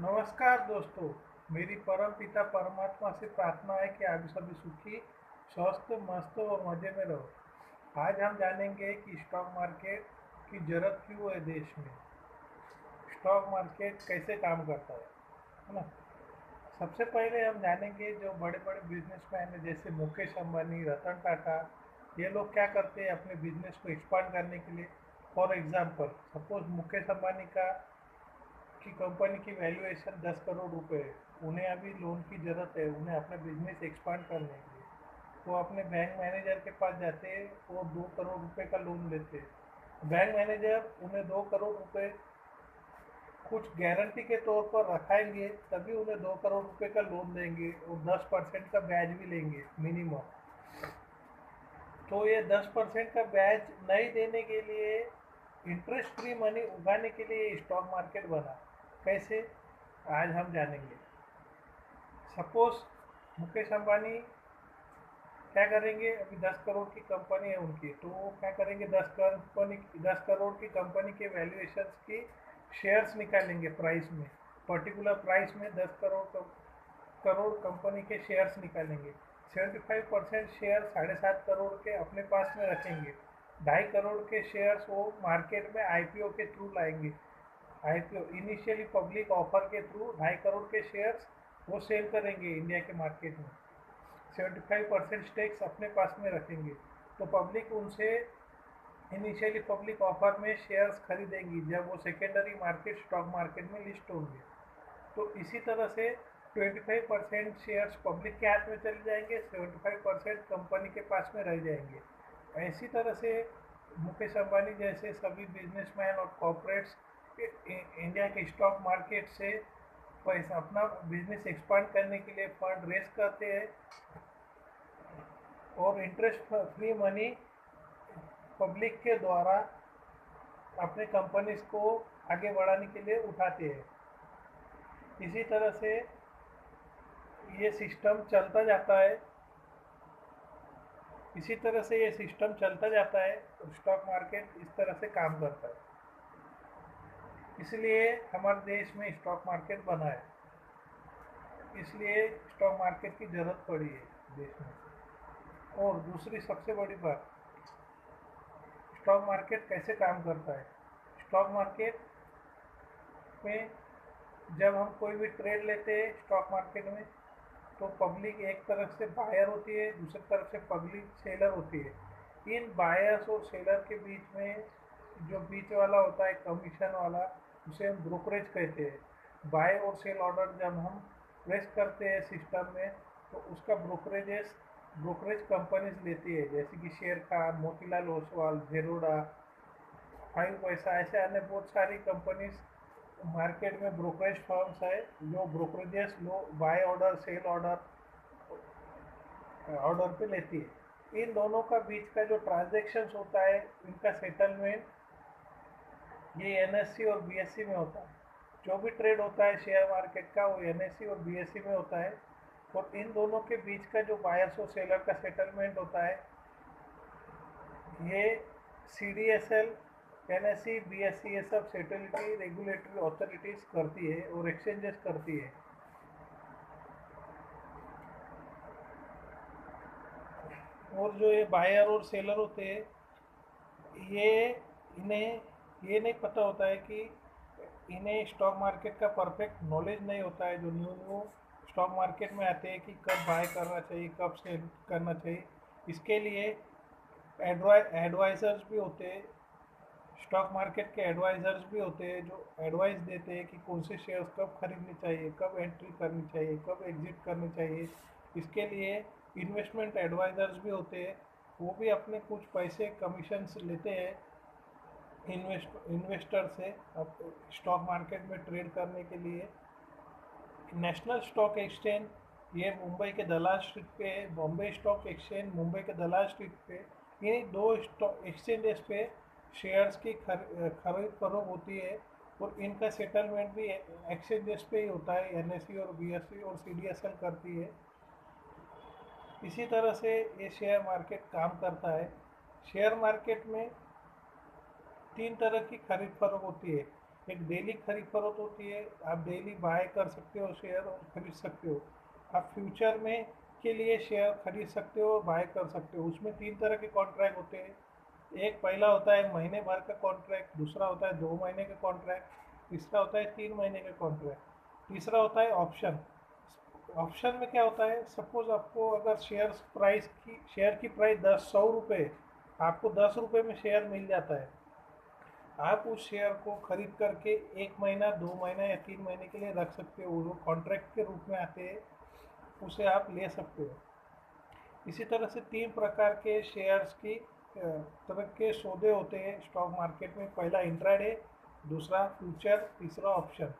नमस्कार दोस्तों। मेरी परम पिता परमात्मा से प्रार्थना है कि आप सभी सुखी, स्वस्थ, मस्त और मज़े में रहो। आज हम जानेंगे कि स्टॉक मार्केट की ज़रूरत क्यों है देश में। स्टॉक मार्केट कैसे काम करता है ना। सबसे पहले हम जानेंगे जो बड़े बड़े बिजनेसमैन हैं जैसे मुकेश अंबानी, रतन टाटा। ये लोग क्या करते हैं अपने बिजनेस को एक्सपांड करने के लिए। For example, suppose Mukesh Ambani की कंपनी की वैल्यूएशन 10 करोड़ रुपए है। उन्हें अभी लोन की ज़रूरत है, उन्हें अपना बिजनेस एक्सपांड करने के लिए। वो अपने बैंक मैनेजर के पास जाते हैं, वो 2 करोड़ रुपए का लोन लेते हैं। बैंक मैनेजर उन्हें 2 करोड़ रुपए कुछ गारंटी के तौर पर रखाएंगे, तभी उन्हें 2 करोड़ रुपए का लोन देंगे और 10% का ब्याज भी लेंगे मिनिमम। तो ये 10% का ब्याज नहीं देने के लिए, इंटरेस्ट फ्री मनी उगाने के लिए स्टॉक मार्केट बना। कैसे, आज हम जानेंगे। सपोज मुकेश अंबानी क्या करेंगे, अभी 10 करोड़ की कंपनी है उनकी, तो वो क्या करेंगे, 10 करोड़ की कंपनी के वैल्यूएशन की शेयर्स निकालेंगे प्राइस में। पर्टिकुलर प्राइस में 10 करोड़ कंपनी के शेयर्स निकालेंगे। 75% शेयर 7.5 करोड़ के अपने पास में रखेंगे। 2.5 करोड़ के शेयर्स वो मार्केट में आईपीओ के थ्रू लाएंगे। आईपीओ इनिशियली पब्लिक ऑफर के थ्रू 2.5 करोड़ के शेयर्स वो सेल करेंगे इंडिया के मार्केट में। 75% स्टेक्स अपने पास में रखेंगे। तो पब्लिक उनसे इनिशियली पब्लिक ऑफर में शेयर्स खरीदेंगी जब वो सेकेंडरी मार्केट स्टॉक मार्केट में लिस्ट होंगे। तो इसी तरह से 25% शेयर्स पब्लिक के हाथ में चले जाएंगे, 75% कंपनी के पास में रह जाएंगे। ऐसी तरह से मुकेश अंबानी जैसे सभी बिजनेसमैन और कॉर्पोरेट्स इंडिया के स्टॉक मार्केट से पैसा अपना बिजनेस एक्सपांड करने के लिए फंड रेज करते हैं और इंटरेस्ट फ्री मनी पब्लिक के द्वारा अपने कंपनीज को आगे बढ़ाने के लिए उठाते हैं। इसी तरह से ये सिस्टम चलता जाता है। इसी तरह से ये सिस्टम चलता जाता है और स्टॉक मार्केट इस तरह से काम करता है। इसलिए हमारे देश में स्टॉक मार्केट बना है, इसलिए स्टॉक मार्केट की ज़रूरत पड़ी है देश में। और दूसरी सबसे बड़ी बात, स्टॉक मार्केट कैसे काम करता है। स्टॉक मार्केट में जब हम कोई भी ट्रेड लेते हैं स्टॉक मार्केट में, तो पब्लिक एक तरफ से बायर होती है, दूसरी तरफ से पब्लिक सेलर होती है। इन बायर्स और सेलर के बीच में जो बीच वाला होता है कमीशन वाला, उसे हम ब्रोकरेज कहते हैं। बाय और सेल ऑर्डर जब हम प्लेस करते हैं सिस्टम में, तो उसका ब्रोकरेज कंपनीज लेती है, जैसे कि शेयर खान, मोतीलाल ओसवाल, जेरोडा, फाइव पैसा, ऐसे अन्य बहुत सारी कंपनीज मार्केट में ब्रोकरेज फर्म्स है जो brokerages low by order cell order पे लेती है। इन दोनों का बीच का जो ट्रांजेक्शन्स होता है, इनका सेटलमेंट ये एनएससी और बीएससी में होता है। जो भी ट्रेड होता है शेयर मार्केट का, वो एनएससी और बीएससी में होता है। और इन दोनों के बीच का जो बायर्स और सेलर का सेटलमेंट होता है, ये सीडीएसएल, एनएससी, बीएससी, ये सब सेटेलिटी रेगुलेटरी अथॉरिटीज़ करती है और एक्सचेंजेस करती है। और जो ये बायर और सेलर होते हैं, ये इन्हें ये नहीं पता होता है कि इन्हें स्टॉक मार्केट का परफेक्ट नॉलेज नहीं होता है। जो न्यू न्यू स्टॉक मार्केट में आते हैं कि कब बाय करना चाहिए, कब सेल करना चाहिए, इसके लिए एडवाइजर्स भी होते हैं। स्टॉक मार्केट के एडवाइजर्स भी होते हैं जो एडवाइस देते हैं कि कौन से शेयर्स कब खरीदनी चाहिए, कब एंट्री करनी चाहिए, कब एग्जिट करनी चाहिए। इसके लिए इन्वेस्टमेंट एडवाइजर्स भी होते हैं, वो भी अपने कुछ पैसे कमीशंस लेते हैं इन्वेस्टर से अब स्टॉक मार्केट में ट्रेड करने के लिए। नेशनल स्टॉक एक्सचेंज ये मुंबई के दलाल स्ट्रीट पे है, बॉम्बे स्टॉक एक्सचेंज मुंबई के दलाल स्ट्रीट पे। इन्हीं दो स्टॉक एक्सचेंजेस पे शेयर्स की खरीद फरोख्त होती है और इनका सेटलमेंट भी एक्सचेंजेस पे ही होता है। एनएससी और बीएससी और सीडीएसएल करती है। इसी तरह से ये शेयर मार्केट काम करता है। शेयर मार्केट में तीन तरह की खरीद फरोख्त होती है। एक डेली खरीद फरोख्त होती है, आप डेली बाय कर सकते हो शेयर और खरीद सकते हो। आप फ्यूचर में के लिए शेयर खरीद सकते हो और बाय कर सकते हो। उसमें तीन तरह के कॉन्ट्रैक्ट होते हैं। एक पहला होता है महीने भर का कॉन्ट्रैक्ट, दूसरा होता है 2 महीने का कॉन्ट्रैक्ट, तीसरा होता है 3 महीने का कॉन्ट्रैक्ट, तीसरा होता है ऑप्शन। ऑप्शन में क्या होता है, सपोज आपको अगर शेयर की प्राइस 100 रुपये, आपको 10 रुपये में शेयर मिल जाता है। आप उस शेयर को खरीद करके 1 महीना, 2 महीना या 3 महीने के लिए रख सकते हो। वो कॉन्ट्रैक्ट के रूप में आते हैं, उसे आप ले सकते हो। इसी तरह से तीन प्रकार के शेयर्स की तरह के सौदे होते हैं स्टॉक मार्केट में। पहला इंट्राडे, दूसरा फ्यूचर, तीसरा ऑप्शन।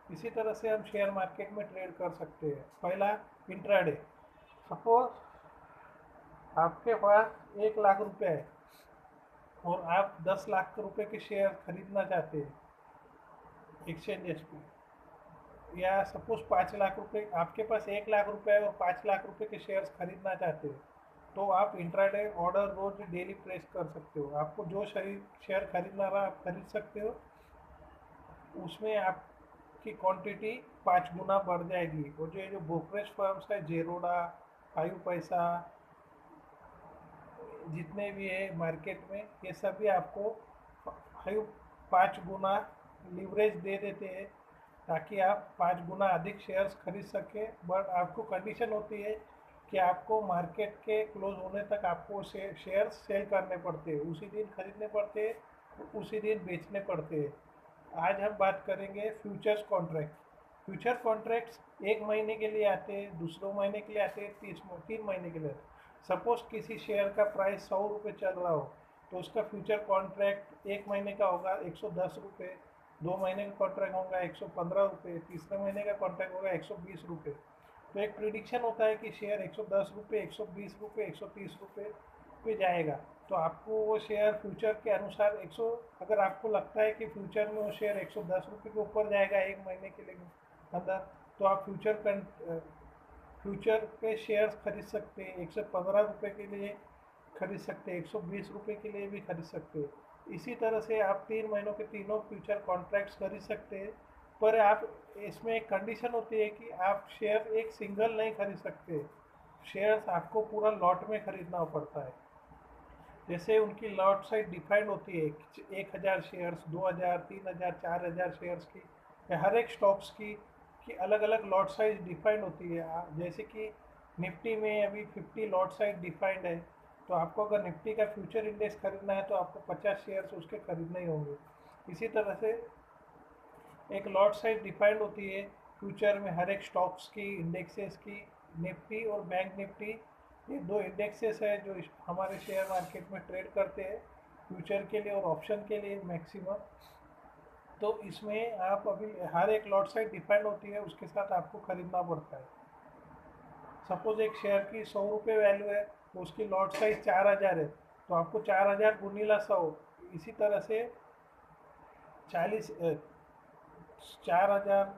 इसी तरह से हम शेयर मार्केट में ट्रेड कर सकते हैं। पहला इंट्राडे। सपोज आपके पास 1 लाख रुपए है और आप 10 लाख रुपए के शेयर खरीदना चाहते हैं एक्सचेंजेस पे, या सपोज 5 लाख रुपए, आपके पास 1 लाख रुपए है और 5 लाख रुपए के शेयर्स खरीदना चाहते हो, तो आप इंट्राडे ऑर्डर रोज डेली प्लेस कर सकते हो। आपको जो शेयर खरीदना रहा आप खरीद सकते हो। उसमें आपकी क्वांटिटी 5 गुना बढ़ जाएगी। और जो ब्रोकरेज फर्म्स है, जेरोडा, 5 पैसा, जितने भी है मार्केट में, ये सभी आपको 5 गुना लीवरेज दे देते हैं ताकि आप 5 गुना अधिक शेयर्स खरीद सकें। बट आपको कंडीशन होती है कि आपको मार्केट के क्लोज होने तक आपको शेयर्स सेल करने पड़ते हैं, उसी दिन खरीदने पड़ते हैं, उसी दिन बेचने पड़ते हैं। आज हम बात करेंगे फ्यूचर्स कॉन्ट्रैक्ट। फ्यूचर कॉन्ट्रैक्ट्स 1 महीने के लिए आते हैं, दूसरे महीने के लिए आते हैं, 3 महीने के लिए आते हैं। सपोज किसी शेयर का प्राइस 100 रुपये चल रहा हो, तो उसका फ्यूचर कॉन्ट्रैक्ट 1 महीने का होगा 110 रुपये, 2 महीने का कॉन्ट्रैक्ट होगा 115 रुपये, तीसरे महीने का कॉन्ट्रैक्ट होगा 120 रुपये। तो एक प्रिडिक्शन होता है कि शेयर 110 रुपये, 120 रुपये, 130 रुपये पे जाएगा। तो आपको वो शेयर फ्यूचर के अनुसार 100, अगर आपको लगता है कि फ्यूचर में वो शेयर 110 रुपये के ऊपर जाएगा 1 महीने के लिए अंदर, तो आप फ्यूचर पे शेयर्स खरीद सकते हैं। 115 रुपये के लिए खरीद सकते हैं, 120 रुपये के लिए भी खरीद सकते हैं। इसी तरह से आप 3 महीनों के तीनों फ्यूचर कॉन्ट्रैक्ट्स खरीद सकते हैं। पर आप इसमें एक कंडीशन होती है कि आप शेयर एक सिंगल नहीं खरीद सकते। शेयर्स आपको पूरा लॉट में खरीदना पड़ता है। जैसे उनकी लॉट साइज डिफाइंड होती है, 1,000 शेयर्स, 2,000, 3,000, 4,000 शेयर्स की, हर एक स्टॉक्स की अलग अलग लॉट साइज डिफाइंड होती है। जैसे कि निफ्टी में अभी 50 लॉट साइज डिफाइंड है, तो आपको अगर निफ्टी का फ्यूचर इंडेक्स खरीदना है तो आपको 50 शेयर्स उसके खरीदने ही होंगे। इसी तरह से एक लॉट साइज डिफाइंड होती है फ्यूचर में हर एक स्टॉक्स की, इंडेक्सेस की। निफ्टी और बैंक निफ्टी, ये दो इंडेक्सेस है जो हमारे शेयर मार्केट में ट्रेड करते हैं फ्यूचर के लिए और ऑप्शन के लिए मैक्सिमम। तो इसमें आप अभी हर एक लॉट साइज डिफाइंड होती है, उसके साथ आपको खरीदना पड़ता है। सपोज एक शेयर की 100 रुपये वैल्यू है, तो उसकी लॉट साइज 4,000 है, तो आपको 4,000 गुनीला 100, इसी तरह से 40, 4,000,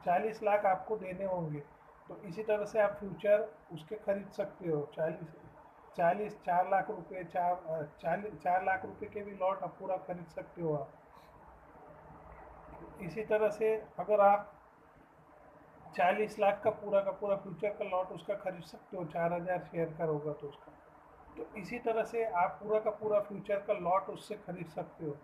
40 लाख आपको देने होंगे। तो इसी तरह से आप फ्यूचर उसके खरीद सकते हो। 4 लाख रुपए, 4 लाख रुपए के भी लॉट आप पूरा खरीद सकते हो आप। इसी तरह से अगर आप 40 लाख का पूरा फ्यूचर का लॉट उसका खरीद सकते हो, 4,000 शेयर का होगा तो उसका। तो इसी तरह से आप पूरा का पूरा फ्यूचर का लॉट उससे खरीद सकते हो।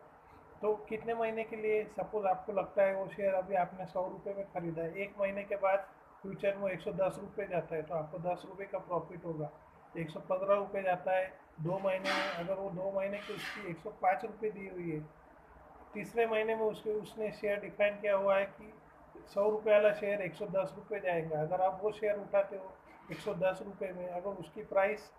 तो कितने महीने के लिए, सपोज आपको लगता है वो शेयर अभी आपने 100 रुपये में खरीदा है, 1 महीने के बाद फ्यूचर में 110 रुपये जाता है, तो आपको 10 रुपये का प्रॉफिट होगा। 115 रुपये जाता है 2 महीने में, अगर वो 2 महीने की उसकी 105 रुपये दी हुई है, तीसरे महीने में उसने शेयर डिफाइन किया हुआ है कि 100 रुपये वाला शेयर 110 रुपये जाएगा। अगर आप वो शेयर उठाते हो 110 रुपये में, अगर उसकी प्राइस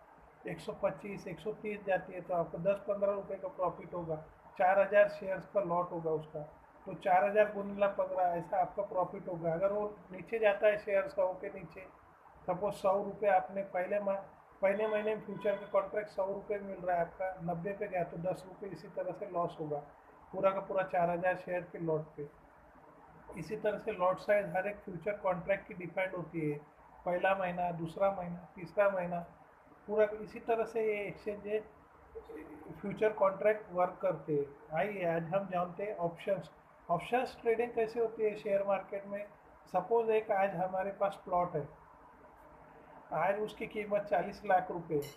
125, 130 जाती है, तो आपको 10-15 रुपये का प्रॉफिट होगा। 4,000 शेयर्स का लॉट होगा उसका, तो 4,000 गुणिला 15, ऐसा आपका प्रॉफिट होगा। अगर वो नीचे जाता है शेयर्स का होके नीचे, सपोज 100 रुपये आपने पहले महीने में फ्यूचर का कॉन्ट्रैक्ट 100 रुपये मिल रहा है, आपका 90 पे गया तो 10 रुपये इसी तरह से लॉस होगा पूरा का पूरा 4,000 शेयर के लॉट पे। इसी तरह से लॉट साइज हर एक फ्यूचर कॉन्ट्रैक्ट की डिपेंड होती है, पहला महीना, दूसरा महीना, तीसरा महीना, पूरा। इसी तरह से ये एक्सचेंज फ्यूचर कॉन्ट्रैक्ट वर्क करते हैं। आइए आज हम जानते हैं ऑप्शंस। ऑप्शंस ट्रेडिंग कैसे होती है शेयर मार्केट में। सपोज एक आज हमारे पास प्लॉट है, आज उसकी कीमत 40 लाख रुपए है,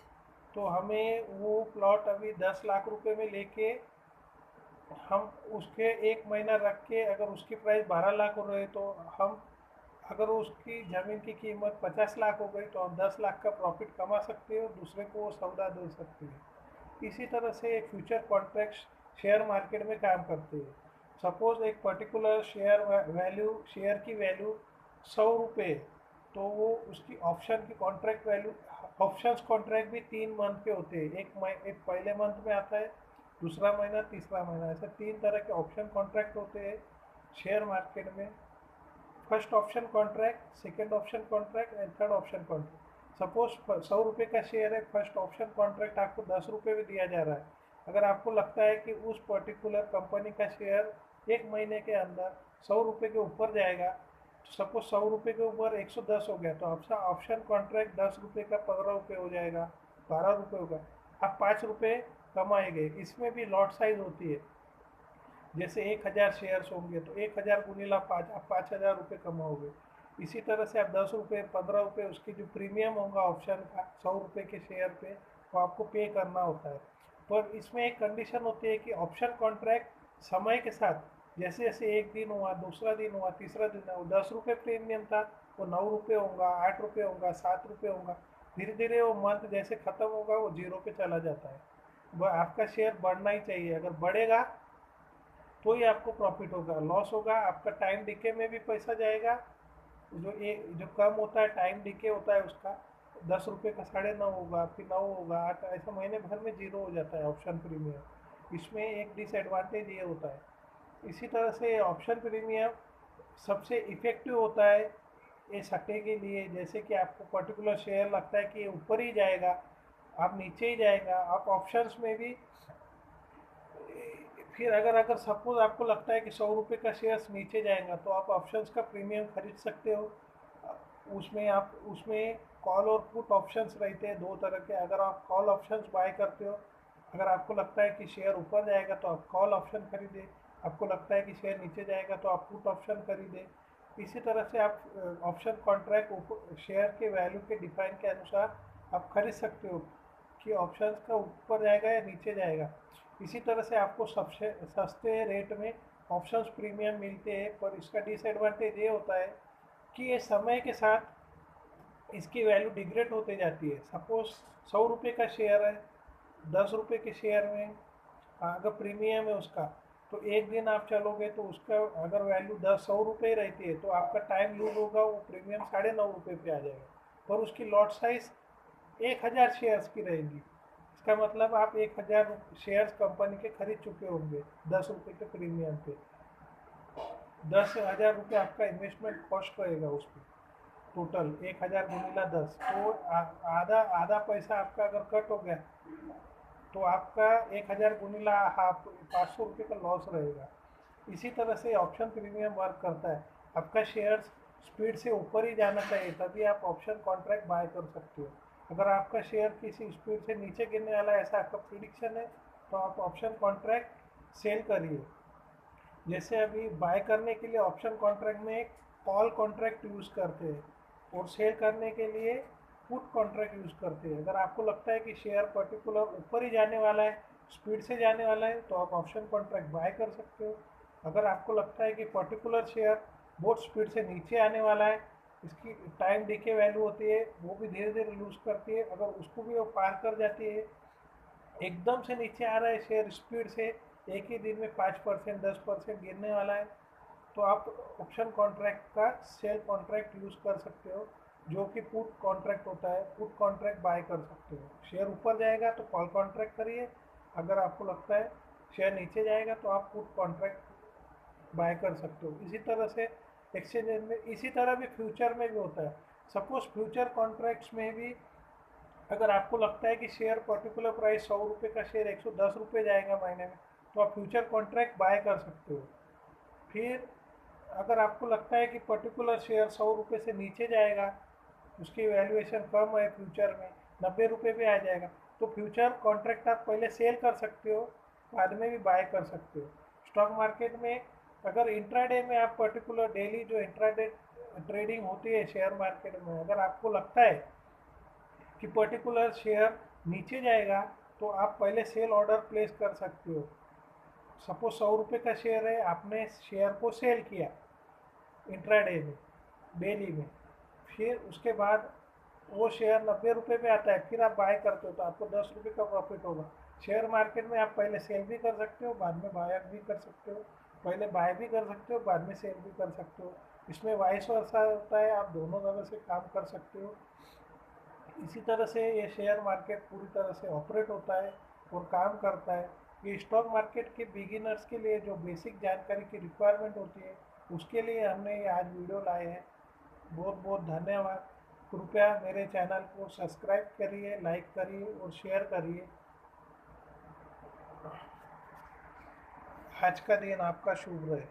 तो हमें वो प्लॉट अभी 10 लाख रुपए में लेके हम उसके एक महीना रख के अगर उसकी प्राइस 12 लाख हो रही तो हम, अगर उसकी ज़मीन की कीमत 50 लाख हो गई तो हम 10 लाख का प्रॉफिट कमा सकते हो, दूसरे को वो सौदा दे सकते हैं। इसी तरह से फ्यूचर कॉन्ट्रैक्ट्स शेयर मार्केट में काम करते हैं। सपोज एक पर्टिकुलर शेयर की वैल्यू 100 रुपये, तो वो उसकी ऑप्शन की कॉन्ट्रैक्ट वैल्यू, ऑप्शंस कॉन्ट्रैक्ट भी 3 मंथ के होते हैं। एक पहले मंथ में आता है, दूसरा महीना, तीसरा महीना, ऐसे 3 तरह के ऑप्शन कॉन्ट्रैक्ट होते हैं शेयर मार्केट में। First option contract, second option contract and third option contract. Suppose 100 रुपये का शेयर है, फर्स्ट ऑप्शन कॉन्ट्रैक्ट आपको 10 रुपये में दिया जा रहा है। अगर आपको लगता है कि उस पर्टिकुलर कंपनी का शेयर एक महीने के अंदर 100 रुपये के ऊपर जाएगा, तो सपोज 100 रुपये के ऊपर 110 हो गया, तो आपका ऑप्शन कॉन्ट्रैक्ट 10 रुपये का 15 रुपये हो जाएगा, 12 रुपये होगा, आप 5 रुपये कमाएंगे। इसमें भी लॉट साइज होती है, जैसे 1000 शेयर्स होंगे तो 1000 गुनीला 5, आप 5000 रुपये कमाओगे। इसी तरह से आप 10 रुपये, 15 रुपये, उसकी जो प्रीमियम होगा ऑप्शन का 100 रुपये के शेयर पे, वो आपको पे करना होता है। पर इसमें एक कंडीशन होती है कि ऑप्शन कॉन्ट्रैक्ट समय के साथ, जैसे जैसे एक दिन हुआ, दूसरा दिन हुआ, तीसरा दिन हुआ, 10 रुपये प्रीमियम था, वो 9 रुपये होगा, 8 रुपये होगा, 7 रुपये होगा। धीरे धीरे वो मंथ जैसे ख़त्म होगा वो 0 पे चला जाता है। वह आपका शेयर बढ़ना ही चाहिए, अगर बढ़ेगा तो ही आपको प्रॉफिट होगा। लॉस होगा, आपका टाइम डिके में भी पैसा जाएगा। जो कम होता है, टाइम डिके होता है उसका, 10 रुपये का 9.5 होगा, फिर 9 होगा, 8, ऐसा महीने भर में 0 हो जाता है ऑप्शन प्रीमियम। इसमें एक डिसएडवांटेज ये होता है। इसी तरह से ऑप्शन प्रीमियम सबसे इफ़ेक्टिव होता है ये सट्टे के लिए। जैसे कि आपको पर्टिकुलर शेयर लगता है कि ये ऊपर ही जाएगा, आप नीचे ही जाएगा, आप ऑप्शंस में भी, फिर अगर अगर सपोज आपको लगता है कि 100 रुपये का शेयर्स नीचे जाएगा, तो आप ऑप्शंस का प्रीमियम खरीद सकते हो। उसमें कॉल और पुट ऑप्शंस रहते हैं 2 तरह के। अगर आप कॉल ऑप्शंस बाय करते हो, अगर आपको लगता है कि शेयर ऊपर जाएगा तो आप कॉल ऑप्शन खरीदें, आपको लगता है कि शेयर नीचे जाएगा तो आप पुट ऑप्शन खरीदें। इसी तरह से आप ऑप्शन कॉन्ट्रैक्ट शेयर के वैल्यू के डिफाइन के अनुसार आप खरीद सकते हो कि ऑप्शंस का ऊपर जाएगा या नीचे जाएगा। इसी तरह से आपको सबसे सस्ते रेट में ऑप्शंस प्रीमियम मिलते हैं। पर इसका डिसएडवांटेज ये होता है कि ये समय के साथ इसकी वैल्यू डिग्रेड होते जाती है। सपोज 100 रुपये का शेयर है, 10 रुपये के शेयर में अगर प्रीमियम है उसका, तो एक दिन आप चलोगे तो उसका अगर वैल्यू 100 रुपये रहती है तो आपका टाइम लूज होगा, वो प्रीमियम 9.5 रुपये पे आ जाएगा। पर उसकी लॉट साइज 1000 शेयर्स की रहेगी। इसका मतलब आप 1000 शेयर्स कंपनी के खरीद चुके होंगे 10 रुपये के प्रीमियम पे। 10,000 रुपये आपका इन्वेस्टमेंट कॉस्ट रहेगा उस पर। टोटल 1000 गुनीला 10, तो आधा आधा पैसा आपका अगर कट हो गया तो आपका 1000 गुनीला हाफ 500 रुपये का लॉस रहेगा। इसी तरह से ऑप्शन प्रीमियम वर्क करता है। आपका शेयर्स स्पीड से ऊपर ही जाना चाहिए, तभी आप ऑप्शन कॉन्ट्रैक्ट बाय कर सकते हो। अगर आपका शेयर किसी स्पीड से नीचे गिरने वाला है, ऐसा आपका प्रिडिक्शन है, तो आप ऑप्शन कॉन्ट्रैक्ट सेल करिए। जैसे अभी बाय करने के लिए ऑप्शन कॉन्ट्रैक्ट में एक कॉल कॉन्ट्रैक्ट यूज़ करते हैं और सेल करने के लिए पुट कॉन्ट्रैक्ट यूज़ करते हैं। अगर आपको लगता है कि शेयर पर्टिकुलर ऊपर ही जाने वाला है, स्पीड से जाने वाला है, तो आप ऑप्शन कॉन्ट्रैक्ट बाय कर सकते हो। अगर आपको लगता है कि पर्टिकुलर शेयर बहुत स्पीड से नीचे आने वाला है, इसकी टाइम डिके वैल्यू होती है, वो भी धीरे धीरे लूज करती है, अगर उसको भी वो पार कर जाती है, एकदम से नीचे आ रहा है शेयर स्पीड से, एक ही दिन में 5% 10% गिरने वाला है, तो आप ऑप्शन कॉन्ट्रैक्ट का सेल कॉन्ट्रैक्ट यूज़ कर सकते हो, जो कि पुट कॉन्ट्रैक्ट होता है। पुट कॉन्ट्रैक्ट बाय कर सकते हो। शेयर ऊपर जाएगा तो कॉल कॉन्ट्रैक्ट करिए, अगर आपको लगता है शेयर नीचे जाएगा तो आप पुट कॉन्ट्रैक्ट बाय कर सकते हो। इसी तरह से एक्सचेंज में, इसी तरह भी फ्यूचर में भी होता है। सपोज फ्यूचर कॉन्ट्रैक्ट्स में भी अगर आपको लगता है कि शेयर पर्टिकुलर प्राइस 100 रुपये का शेयर 110 रुपये जाएगा महीने में, तो आप फ्यूचर कॉन्ट्रैक्ट बाय कर सकते हो। फिर अगर आपको लगता है कि पर्टिकुलर शेयर 100 रुपये से नीचे जाएगा, उसकी वैल्यूएशन कम है, फ्यूचर में 90 रुपये पे आ जाएगा, तो फ्यूचर कॉन्ट्रैक्ट आप पहले सेल कर सकते हो, बाद में भी बाय कर सकते हो। स्टॉक मार्केट में अगर इंट्राडे में आप पर्टिकुलर डेली जो इंट्राडे ट्रेडिंग होती है शेयर मार्केट में, अगर आपको लगता है कि पर्टिकुलर शेयर नीचे जाएगा तो आप पहले सेल ऑर्डर प्लेस कर सकते हो। सपोज 100 रुपये का शेयर है, आपने शेयर को सेल किया इंट्राडे में, डेली में, फिर उसके बाद वो शेयर 90 रुपये पे आता है, फिर आप बाय करते हो तो आपको 10 रुपये का प्रॉफिट होगा। शेयर मार्केट में आप पहले सेल भी कर सकते हो, बाद में बाय भी कर सकते हो, पहले बाय भी कर सकते हो, बाद में सेल भी कर सकते हो। इसमें वाइस वर्सा होता है, आप दोनों तरह से काम कर सकते हो। इसी तरह से ये शेयर मार्केट पूरी तरह से ऑपरेट होता है और काम करता है। ये स्टॉक मार्केट के बिगिनर्स के लिए जो बेसिक जानकारी की रिक्वायरमेंट होती है, उसके लिए हमने ये आज वीडियो लाए हैं। बहुत बहुत धन्यवाद। कृपया मेरे चैनल को सब्सक्राइब करिए, लाइक करिए और शेयर करिए। आज का दिन आपका शुभ रहे।